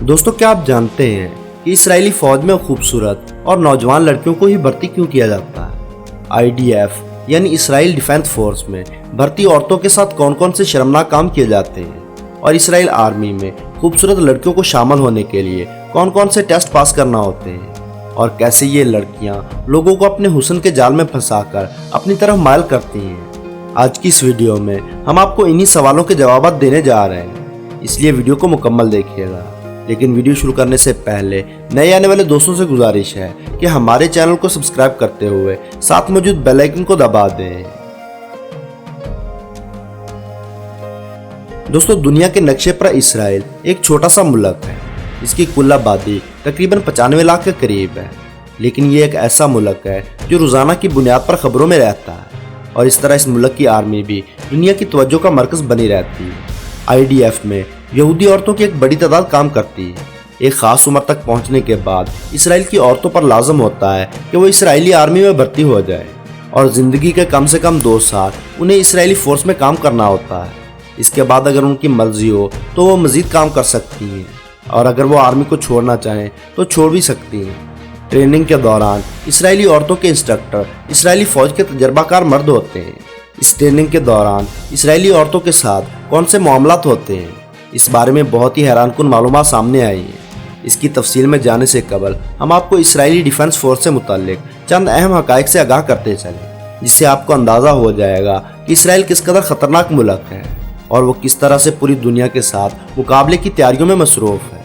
دوستو کیا آپ جانتے ہیں کہ اسرائیلی فوج میں خوبصورت اور نوجوان لڑکیوں کو ہی بھرتی کیوں کیا جاتا ہے؟ IDF یعنی اسرائیل ڈیفنس فورس میں بھرتی عورتوں کے ساتھ کون کون سے شرمناک کام کیے جاتے ہیں اور اسرائیل آرمی میں خوبصورت لڑکیوں کو شامل ہونے کے لیے کون کون سے ٹیسٹ پاس کرنا ہوتے ہیں اور کیسے یہ لڑکیاں لوگوں کو اپنے حسن کے جال میں پھنسا کر اپنی طرف مائل کرتی ہیں۔ آج کی اس ویڈیو میں ہم آپ کو انہی سوالوں کے جوابات دینے جا رہے ہیں، اس لیے ویڈیو کو مکمل دیکھیے گا۔ لیکن ویڈیو شروع کرنے سے پہلے نئے آنے والے دوستوں سے گزارش ہے کہ ہمارے چینل کو سبسکرائب کرتے ہوئے ساتھ موجود بیل آئیکن کو دبا دیں۔ دوستو دنیا کے نقشے پر اسرائیل ایک چھوٹا سا ملک ہے، اس کی کل آبادی تقریباً 95 لاکھ کے قریب ہے، لیکن یہ ایک ایسا ملک ہے جو روزانہ کی بنیاد پر خبروں میں رہتا ہے اور اس طرح اس ملک کی آرمی بھی دنیا کی توجہ کا مرکز بنی رہتی ہے۔ IDF میں یہودی عورتوں کی ایک بڑی تعداد کام کرتی ہے۔ ایک خاص عمر تک پہنچنے کے بعد اسرائیل کی عورتوں پر لازم ہوتا ہے کہ وہ اسرائیلی آرمی میں بھرتی ہو جائے اور زندگی کے کم سے کم 2 سال انہیں اسرائیلی فورس میں کام کرنا ہوتا ہے۔ اس کے بعد اگر ان کی مرضی ہو تو وہ مزید کام کر سکتی ہیں اور اگر وہ آرمی کو چھوڑنا چاہیں تو چھوڑ بھی سکتی ہیں۔ ٹریننگ کے دوران اسرائیلی عورتوں کے انسٹرکٹر اسرائیلی فوج کے تجربہ کار مرد ہوتے ہیں۔ اس ٹریننگ کے دوران اسرائیلی عورتوں کے ساتھ کون سے معاملات ہوتے ہیں، اس بارے میں بہت ہی حیران کن معلومات سامنے آئی ہیں۔ اس کی تفصیل میں جانے سے قبل ہم آپ کو اسرائیلی ڈیفنس فورس سے متعلق چند اہم حقائق سے آگاہ کرتے چلیں، جس سے آپ کو اندازہ ہو جائے گا کہ اسرائیل کس قدر خطرناک ملک ہے اور وہ کس طرح سے پوری دنیا کے ساتھ مقابلے کی تیاریوں میں مصروف ہے۔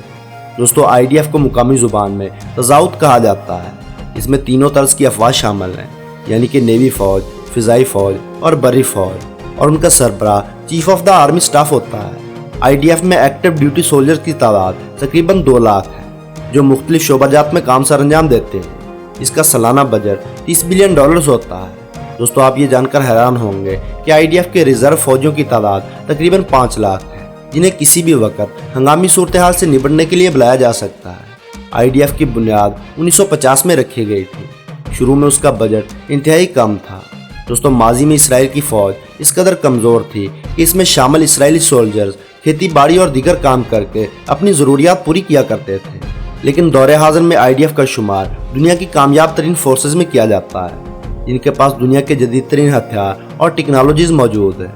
دوستو IDF کو مقامی زبان میں تضاؤت کہا جاتا ہے۔ اس میں تینوں طرز کی افواج شامل ہیں، یعنی کہ نیوی فوج، فضائی فوج اور بری فوج، اور ان کا سربراہ chief of the army staff ہوتا ہے۔ IDF میں ایکٹیو ڈیوٹی سولجر کی تعداد تقریباً 2 لاکھ ہے، جو مختلف شعبہ جات میں کام سر انجام دیتے ہیں۔ اس کا سالانہ بجٹ $30 بلین ہوتا ہے۔ دوستو آپ یہ جان کر حیران ہوں گے کہ IDF کے ریزرو فوجیوں کی تعداد تقریباً 5 لاکھ ہے، جنہیں کسی بھی وقت ہنگامی صورتحال سے نبٹنے کے لیے بلایا جا سکتا ہے۔ IDF کی بنیاد 1950 میں رکھی گئی تھی۔ شروع میں اس کا بجٹ انتہائی کم تھا۔ دوستو ماضی میں اسرائیل کی فوج اس قدر کمزور تھی کہ اس میں شامل اسرائیلی سولجرز کھیتی باڑی اور دیگر کام کر کے اپنی ضروریات پوری کیا کرتے تھے، لیکن دور حاضر میں IDF کا شمار دنیا کی کامیاب ترین فورسز میں کیا جاتا ہے، جن کے پاس دنیا کے جدید ترین ہتھیار اور ٹیکنالوجیز موجود ہیں۔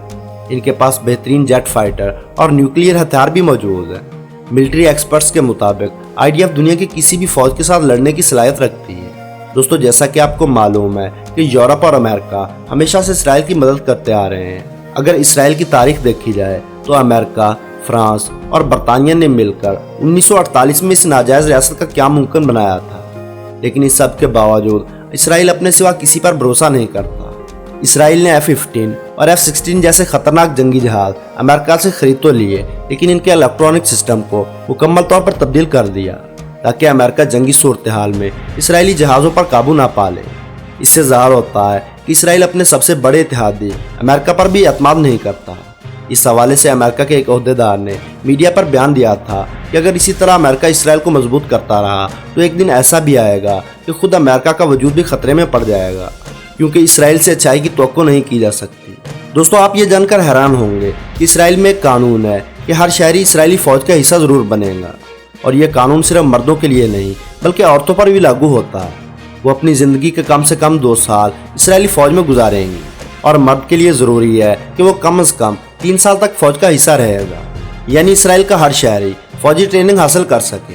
ان کے پاس بہترین جیٹ فائٹر اور نیوکلیئر ہتھیار بھی موجود ہیں۔ ملٹری ایکسپرٹس کے مطابق IDF دنیا کی کسی بھی فوج کے ساتھ لڑنے کی صلاحیت رکھتی ہے۔ دوستو جیسا کہ آپ کو معلوم ہے کہ یورپ اور امریکہ ہمیشہ سے اسرائیل کی مدد کرتے آ رہے ہیں۔ اگر اسرائیل کی تاریخ دیکھی جائے تو امریکہ، فرانس اور برطانیہ نے مل کر 1948 میں اس ناجائز ریاست کا قیام ممکن بنایا تھا، لیکن اس سب کے باوجود اسرائیل اپنے سوا کسی پر بھروسہ نہیں کرتا۔ اسرائیل نے F-15 اور F-16 جیسے خطرناک جنگی جہاز امریکہ سے خرید تو لیے، لیکن ان کے الیکٹرونک سسٹم کو مکمل طور پر تبدیل کر دیا تاکہ امریکہ جنگی صورتحال میں اسرائیلی جہازوں پر قابو نہ پا لے۔ اس سے ظاہر ہوتا ہے کہ اسرائیل اپنے سب سے بڑے اتحادی امریکہ پر بھی اعتماد نہیں کرتا۔ اس حوالے سے امریکہ کے ایک عہدیدار نے میڈیا پر بیان دیا تھا کہ اگر اسی طرح امریکہ اسرائیل کو مضبوط کرتا رہا تو ایک دن ایسا بھی آئے گا کہ خود امریکہ کا وجود بھی خطرے میں پڑ جائے گا، کیونکہ اسرائیل سے اچھائی کی توقع نہیں کی جا سکتی۔ دوستو آپ یہ جان کر حیران ہوں گے کہ اسرائیل میں ایک قانون ہے کہ ہر شہری اسرائیلی فوج کا حصہ ضرور بنے گا، اور یہ قانون صرف مردوں کے لیے نہیں بلکہ عورتوں پر بھی لاگو ہوتا ہے۔ وہ اپنی زندگی کے کم سے کم 2 سال اسرائیلی فوج میں گزاریں گی، اور مرد کے لیے ضروری ہے کہ وہ کم از کم 3 سال تک فوج کا حصہ رہے گا، یعنی اسرائیل کا ہر شہری فوجی ٹریننگ حاصل کر سکے۔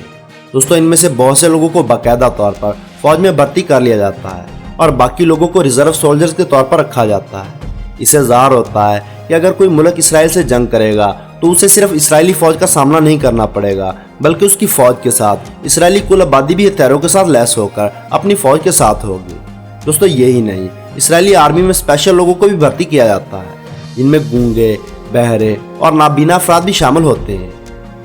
دوستو ان میں سے بہت سے لوگوں کو باقاعدہ طور پر فوج میں بھرتی کر لیا جاتا ہے اور باقی لوگوں کو ریزرو سولجرز کے طور پر رکھا جاتا ہے۔ اس سے ظاہر ہوتا ہے کہ اگر کوئی ملک اسرائیل سے جنگ کرے گا تو اسے صرف اسرائیلی فوج کا سامنا نہیں کرنا پڑے گا، بلکہ اس کی فوج کے ساتھ اسرائیلی کل آبادی بھی ہتھیاروں کے ساتھ لیس ہو کر اپنی فوج کے ساتھ ہوگی۔ دوستو یہی نہیں، اسرائیلی آرمی میں اسپیشل لوگوں کو بھی بھرتی کیا جاتا ہے، جن میں گونگے، بہرے اور نابینا افراد بھی شامل ہوتے ہیں،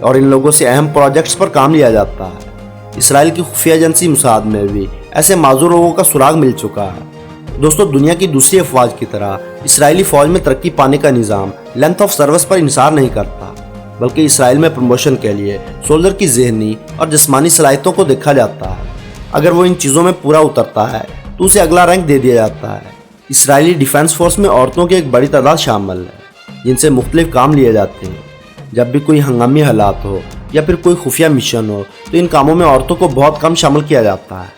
اور ان لوگوں سے اہم پروجیکٹس پر کام لیا جاتا ہے۔ اسرائیل کی خفیہ ایجنسی موساد میں بھی ایسے معذور لوگوں کا سراغ مل چکا ہے۔ دوستو دنیا کی دوسری افواج کی طرح اسرائیلی فوج میں ترقی پانے کا نظام لینتھ آف سروس پر انحصار نہیں کرتا، بلکہ اسرائیل میں پروموشن کے لیے سولجر کی ذہنی اور جسمانی صلاحیتوں کو دیکھا جاتا ہے۔ اگر وہ ان چیزوں میں پورا اترتا ہے تو اسے اگلا رینک دے دیا جاتا ہے۔ اسرائیلی ڈیفنس فورس میں عورتوں کی ایک بڑی تعداد شامل ہے، جن سے مختلف کام لیے جاتے ہیں۔ جب بھی کوئی ہنگامی حالات ہو یا پھر کوئی خفیہ مشن ہو تو ان کاموں میں عورتوں کو بہت کم شامل کیا جاتا ہے،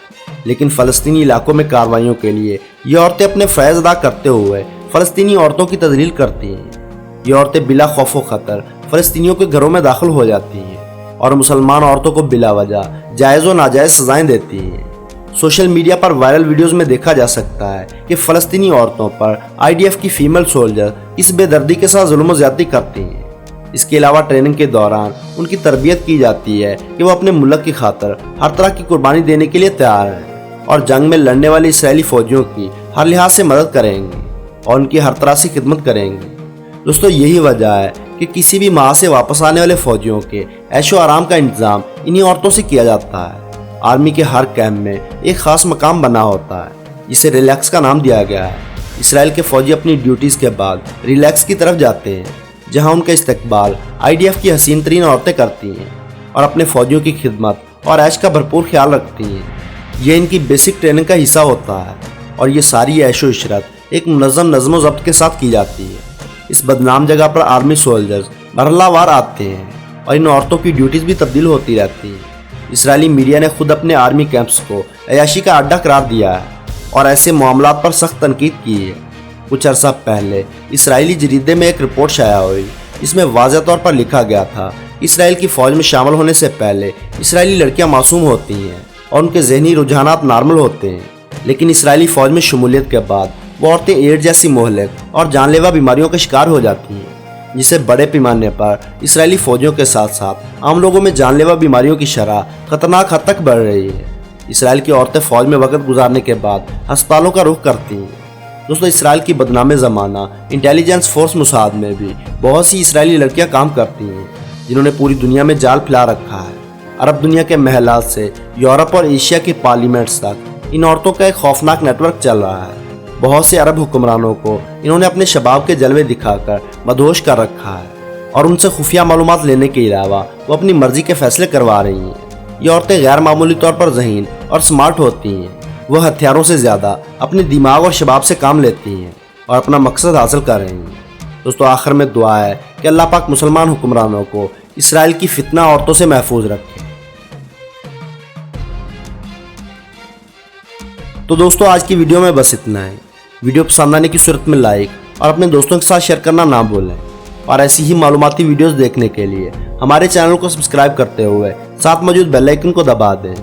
لیکن فلسطینی علاقوں میں کارروائیوں کے لیے یہ عورتیں اپنے فرائض ادا کرتے ہوئے فلسطینی عورتوں کی تذلیل کرتی ہیں۔ یہ عورتیں بلا خوف و خطر فلسطینیوں کے گھروں میں داخل ہو جاتی ہیں اور مسلمان عورتوں کو بلا وجہ جائز و ناجائز سزائیں دیتی ہیں۔ سوشل میڈیا پر وائرل ویڈیوز میں دیکھا جا سکتا ہے کہ فلسطینی عورتوں پر IDF کی فیمیل سولجر اس بے دردی کے ساتھ ظلم و زیادتی کرتی ہیں۔ اس کے علاوہ ٹریننگ کے دوران ان کی تربیت کی جاتی ہے کہ وہ اپنے ملک کی خاطر ہر طرح کی قربانی دینے کے لیے تیار ہیں اور جنگ میں لڑنے والے اسرائیلی فوجیوں کی ہر لحاظ سے مدد کریں گے اور ان کی ہر طرح سے خدمت کریں گے۔ دوستو، یہی وجہ ہے کہ کسی بھی ماہ سے واپس آنے والے فوجیوں کے عیش و آرام کا انتظام انہی عورتوں سے کیا جاتا ہے۔ آرمی کے ہر کیمپ میں ایک خاص مقام بنا ہوتا ہے جسے ریلیکس کا نام دیا گیا ہے۔ اسرائیل کے فوجی اپنی ڈیوٹیز کے بعد ریلیکس کی طرف جاتے ہیں، جہاں ان کا استقبال IDF کی حسین ترین عورتیں کرتی ہیں اور اپنے فوجیوں کی خدمت اور عیش کا بھرپور خیال رکھتی ہیں۔ یہ ان کی بیسک ٹریننگ کا حصہ ہوتا ہے اور یہ ساری عیش و عشرت ایک منظم نظم و ضبط کے ساتھ کی جاتی ہے۔ اس بدنام جگہ پر آرمی سولجرز مرحلہ وار آتے ہیں اور ان عورتوں کی ڈیوٹیز بھی تبدیل ہوتی رہتی ہیں۔ اسرائیلی میڈیا نے خود اپنے آرمی کیمپس کو عیاشی کا اڈہ قرار دیا ہے اور ایسے معاملات پر سخت تنقید کی ہے۔ کچھ عرصہ پہلے اسرائیلی جریدے میں ایک رپورٹ شائع ہوئی جس میں واضح طور پر لکھا گیا تھا کہ اسرائیل کی فوج میں شامل ہونے سے پہلے اسرائیلی لڑکیاں معصوم ہوتی ہیں اور ان کے ذہنی رجحانات نارمل ہوتے ہیں، لیکن اسرائیلی فوج میں شمولیت کے بعد وہ عورتیں ایڈز جیسی مہلک اور جان لیوا بیماریوں کا شکار ہو جاتی ہیں، جسے بڑے پیمانے پر اسرائیلی فوجیوں کے ساتھ ساتھ عام لوگوں میں جان لیوا بیماریوں کی شرح خطرناک حد تک بڑھ رہی ہے۔ اسرائیل کی عورتیں فوج میں وقت گزارنے کے بعد ہسپتالوں کا رخ کرتی ہیں۔ دوستو، اسرائیل کی بدنام زمانہ انٹیلیجنس فورس موساد میں بھی بہت سی اسرائیلی لڑکیاں کام کرتی ہیں جنہوں نے پوری دنیا میں جال پھیلا رکھا ہے۔ عرب دنیا کے محلات سے یورپ اور ایشیا کے پارلیمنٹس تک ان عورتوں کا ایک خوفناک نیٹ ورک چل رہا ہے۔ بہت سے عرب حکمرانوں کو انہوں نے اپنے شباب کے جلوے دکھا کر مدہوش کر رکھا ہے اور ان سے خفیہ معلومات لینے کے علاوہ وہ اپنی مرضی کے فیصلے کروا رہی ہیں۔ یہ عورتیں غیر معمولی طور پر ذہین اور سمارٹ ہوتی ہیں۔ وہ ہتھیاروں سے زیادہ اپنے دماغ اور شباب سے کام لیتی ہیں اور اپنا مقصد حاصل کر رہی ہیں۔ دوستو، آخر میں دعا ہے کہ اللہ پاک مسلمان حکمرانوں کو اسرائیل کی فتنہ عورتوں سے محفوظ رکھے۔ تو دوستو، آج کی ویڈیو میں بس اتنا ہے۔ ویڈیو پسند آنے کی صورت میں لائک اور اپنے دوستوں کے ساتھ شیئر کرنا نہ بھولیں، اور ایسی ہی معلوماتی ویڈیوز دیکھنے کے لیے ہمارے چینل کو سبسکرائب کرتے ہوئے ساتھ موجود بیل آئیکن کو دبا دیں۔